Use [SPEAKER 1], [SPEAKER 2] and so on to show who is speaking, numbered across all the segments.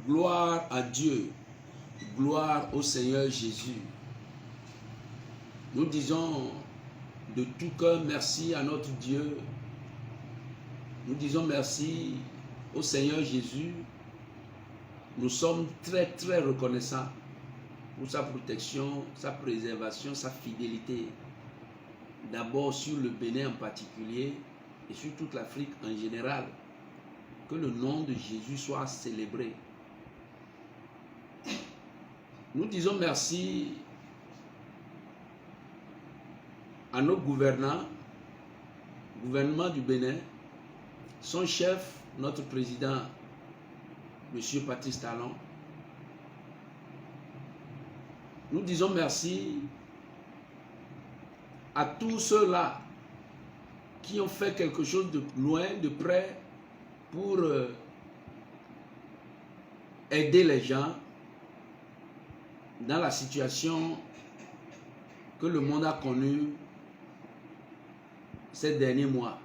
[SPEAKER 1] Gloire à Dieu. Gloire au Seigneur Jésus. Nous disons de tout cœur merci à notre Dieu. Nous disons merci au Seigneur Jésus. Nous sommes très reconnaissants pour sa protection, sa préservation, sa fidélité. D'abord sur le Bénin en particulier et sur toute l'Afrique en général. Que le nom de Jésus soit célébré. Nous disons merci à nos gouvernants, gouvernement du Bénin, son chef, notre président, M. Patrice Talon. Nous disons merci à tous ceux-là qui ont fait quelque chose de loin, de près, pour aider les gens dans la situation que le monde a connue ces derniers mois.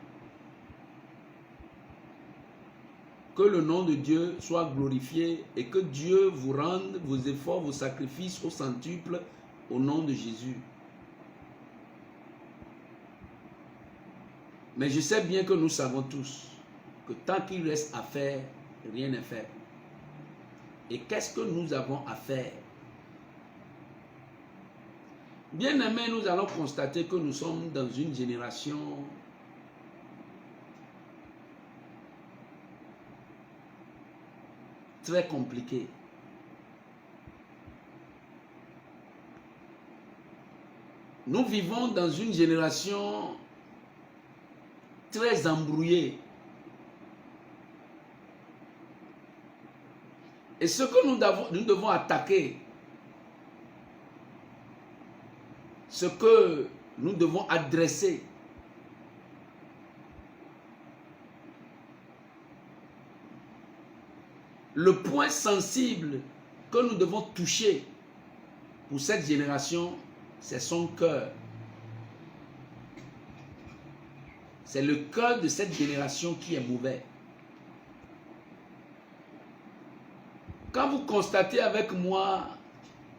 [SPEAKER 1] Que le nom de Dieu soit glorifié et que Dieu vous rende vos efforts, vos sacrifices au centuple au nom de Jésus. Mais je sais bien que nous savons tous que tant qu'il reste à faire, rien n'est fait. Et qu'est-ce que nous avons à faire? Bien aimés, nous allons constater que nous sommes dans une génération très compliquée. Nous vivons dans une génération très embrouillée. Et ce que nous devons attaquer, ce que nous devons adresser, le point sensible que nous devons toucher pour cette génération, c'est son cœur. C'est le cœur de cette génération qui est mauvais. Quand vous constatez avec moi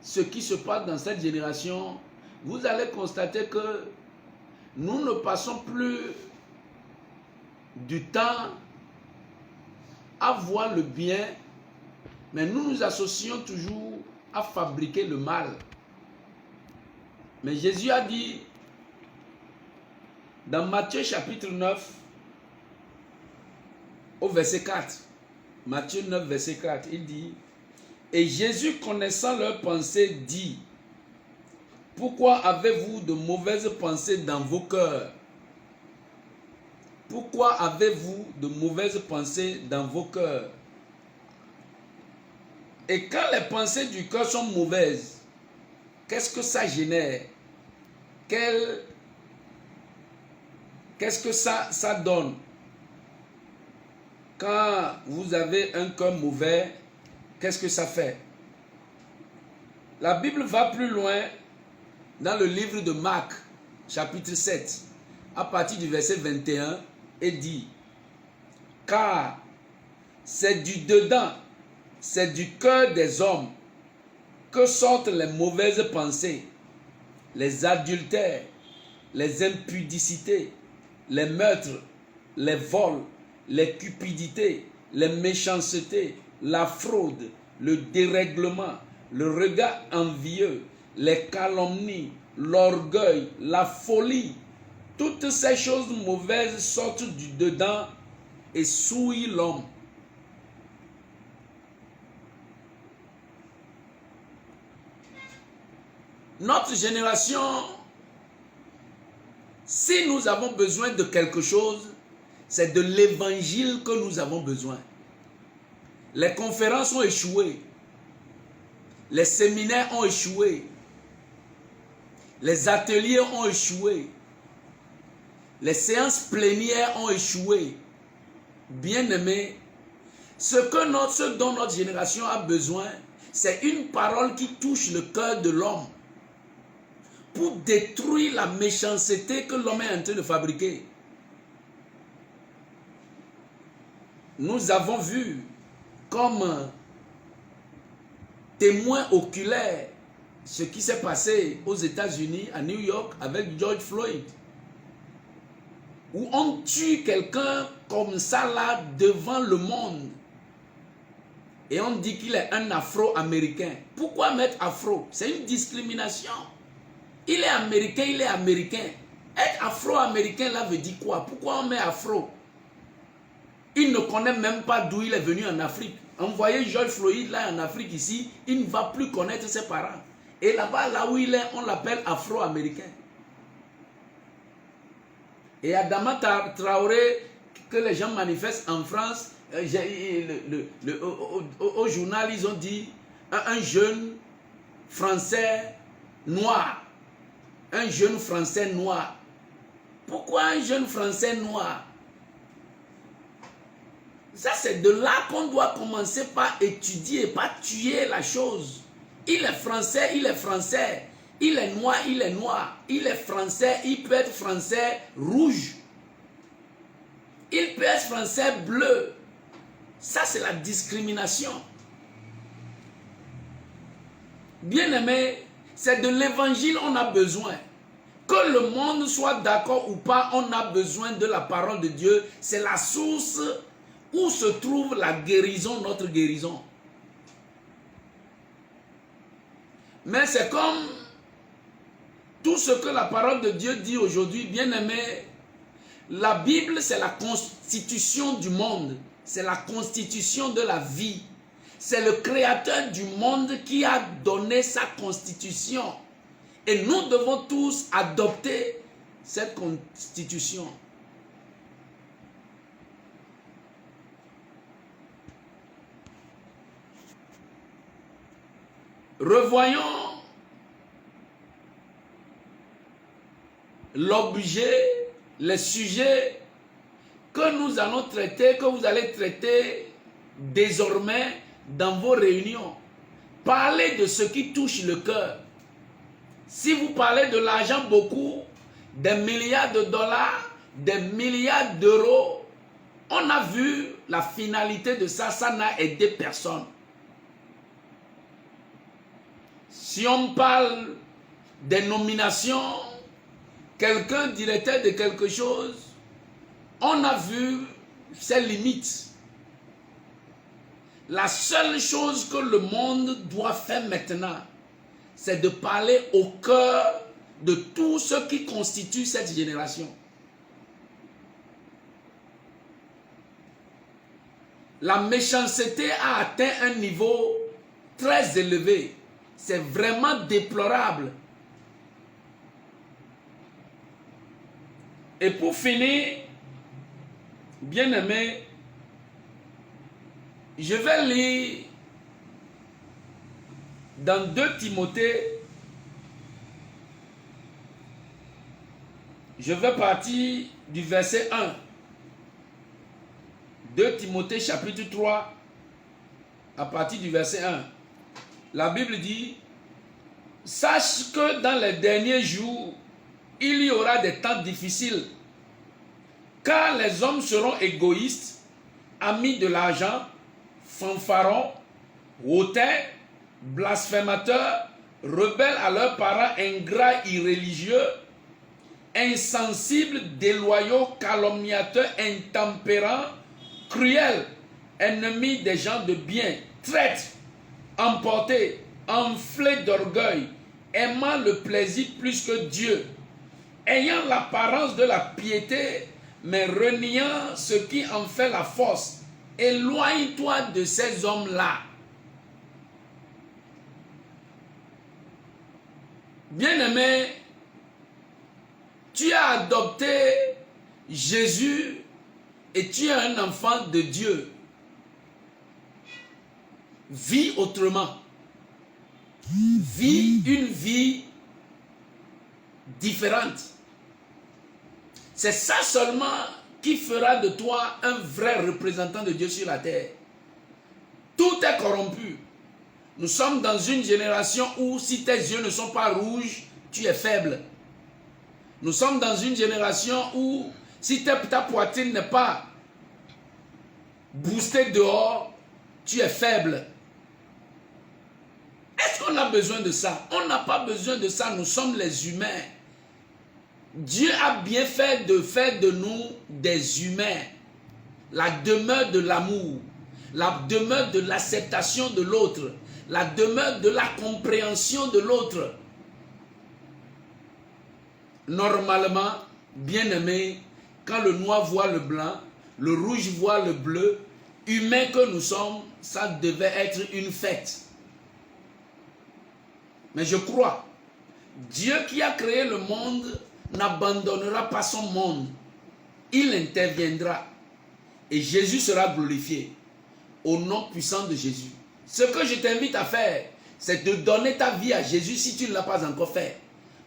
[SPEAKER 1] ce qui se passe dans cette génération, vous allez constater que nous ne passons plus du temps à voir le bien, mais nous nous associons toujours à fabriquer le mal. Mais Jésus a dit dans Matthieu chapitre 9, au verset 4, Matthieu 9, verset 4, il dit: et Jésus, connaissant leurs pensées, dit: pourquoi avez-vous de mauvaises pensées dans vos cœurs? Pourquoi avez-vous de mauvaises pensées dans vos cœurs? Et quand les pensées du cœur sont mauvaises, qu'est-ce que ça génère? Qu'est-ce que ça donne? Quand vous avez un cœur mauvais, qu'est-ce que ça fait? La Bible va plus loin dans le livre de Marc, chapitre 7, à partir du verset 21, et dit: car c'est du dedans, c'est du cœur des hommes que sortent les mauvaises pensées, les adultères, les impudicités, les meurtres, les vols, les cupidités, les méchancetés, la fraude, le dérèglement, le regard envieux, les calomnies, l'orgueil, la folie. Toutes ces choses mauvaises sortent du dedans et souillent l'homme. Notre génération, si nous avons besoin de quelque chose, c'est de l'évangile que nous avons besoin. Les conférences ont échoué. Les séminaires ont échoué. Les ateliers ont échoué. Les séances plénières ont échoué. Bien-aimés, ce dont notre génération a besoin, c'est une parole qui touche le cœur de l'homme pour détruire la méchanceté que l'homme est en train de fabriquer. Nous avons vu comme témoin oculaire ce qui s'est passé aux États-Unis, à New York, avec George Floyd. Où on tue quelqu'un comme ça là devant le monde. Et on dit qu'il est un Afro-Américain. Pourquoi mettre Afro? C'est une discrimination. Il est américain, il est américain. Être Afro-Américain là veut dire quoi? Pourquoi on met Afro? Il ne connaît même pas d'où il est venu en Afrique. Envoyer George Floyd là en Afrique ici, il ne va plus connaître ses parents. Et là-bas, là où il est, on l'appelle Afro-Américain. Et Adama Traoré, que les gens manifestent en France, au journal, ils ont dit un jeune Français noir. Un jeune Français noir. Pourquoi un jeune Français noir? Ça, c'est de là qu'on doit commencer par étudier, pas tuer la chose. Il est français, il est français. Il est noir, il est noir. Il est français, il peut être français rouge. Il peut être français bleu. Ça, c'est la discrimination. Bien-aimé, c'est de l'évangile on a besoin. Que le monde soit d'accord ou pas, on a besoin de la parole de Dieu. C'est la source où se trouve la guérison, notre guérison. Mais c'est comme tout ce que la parole de Dieu dit aujourd'hui, bien-aimé. La Bible, c'est la constitution du monde. C'est la constitution de la vie. C'est le créateur du monde qui a donné sa constitution. Et nous devons tous adopter cette constitution. Revoyons l'objet, les sujets que nous allons traiter, que vous allez traiter désormais dans vos réunions. Parlez de ce qui touche le cœur. Si vous parlez de l'argent beaucoup, des milliards de dollars, des milliards d'euros, on a vu la finalité de ça, ça n'a aidé personne. Si on parle des nominations, quelqu'un directeur de quelque chose, on a vu ses limites. La seule chose que le monde doit faire maintenant, c'est de parler au cœur de tout ce qui constitue cette génération. La méchanceté a atteint un niveau très élevé. C'est vraiment déplorable. Et pour finir, bien-aimé, je vais lire dans 2 Timothée, je vais partir du verset 1. 2 Timothée chapitre 3, à partir du verset 1. La Bible dit, « Sache que dans les derniers jours, il y aura des temps difficiles, car les hommes seront égoïstes, amis de l'argent, fanfarons, hautains, blasphémateurs, rebelles à leurs parents, ingrats, irréligieux, insensibles, déloyaux, calomniateurs, intempérants, cruels, ennemis des gens de bien, traîtres, emportés, enflés d'orgueil, aimant le plaisir plus que Dieu, ayant l'apparence de la piété, mais reniant ce qui en fait la force. Éloigne-toi de ces hommes-là. » Bien-aimé, tu as adopté Jésus et tu es un enfant de Dieu. Vis autrement. Vis une vie différente. C'est ça seulement qui fera de toi un vrai représentant de Dieu sur la terre. Tout est corrompu. Nous sommes dans une génération où si tes yeux ne sont pas rouges, tu es faible. Nous sommes dans une génération où si ta poitrine n'est pas boostée dehors, tu es faible. Est-ce qu'on a besoin de ça? On n'a pas besoin de ça, nous sommes les humains. Dieu a bien fait de nous des humains. La demeure de l'amour, la demeure de l'acceptation de l'autre, la demeure de la compréhension de l'autre. Normalement, bien-aimé, quand le noir voit le blanc, le rouge voit le bleu, humains que nous sommes, ça devait être une fête. Mais je crois, Dieu qui a créé le monde n'abandonnera pas son monde. Il interviendra et Jésus sera glorifié au nom puissant de Jésus. Ce que je t'invite à faire, c'est de donner ta vie à Jésus si tu ne l'as pas encore fait.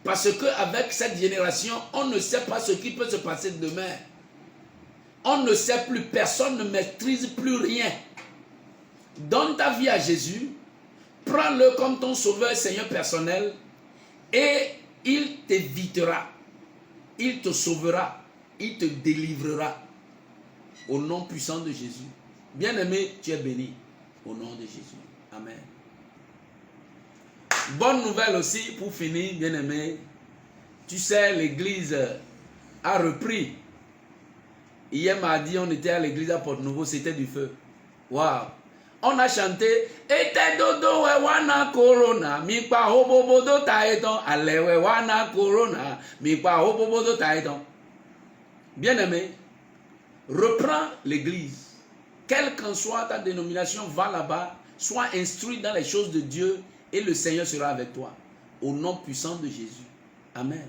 [SPEAKER 1] Parce qu'avec cette génération, on ne sait pas ce qui peut se passer demain. On ne sait plus, personne ne maîtrise plus rien. Donne ta vie à Jésus, prends-le comme ton sauveur Seigneur personnel et il t'évitera, il te sauvera, il te délivrera au nom puissant de Jésus. Bien-aimé, tu es béni au nom de Jésus. Amen. Bonne nouvelle aussi pour finir, bien-aimé. Tu sais, l'église a repris. Hier mardi, on était à l'église à Porte-Nouveau, c'était du feu. Waouh! On a chanté Ete dodo we wana corona, mi pa hobobodo taeton, ale we wana corona, mi pa hobobodo taeton. Bien-aimé, reprends l'église. Quelle qu'en soit ta dénomination, va là-bas, sois instruit dans les choses de Dieu et le Seigneur sera avec toi. Au nom puissant de Jésus. Amen.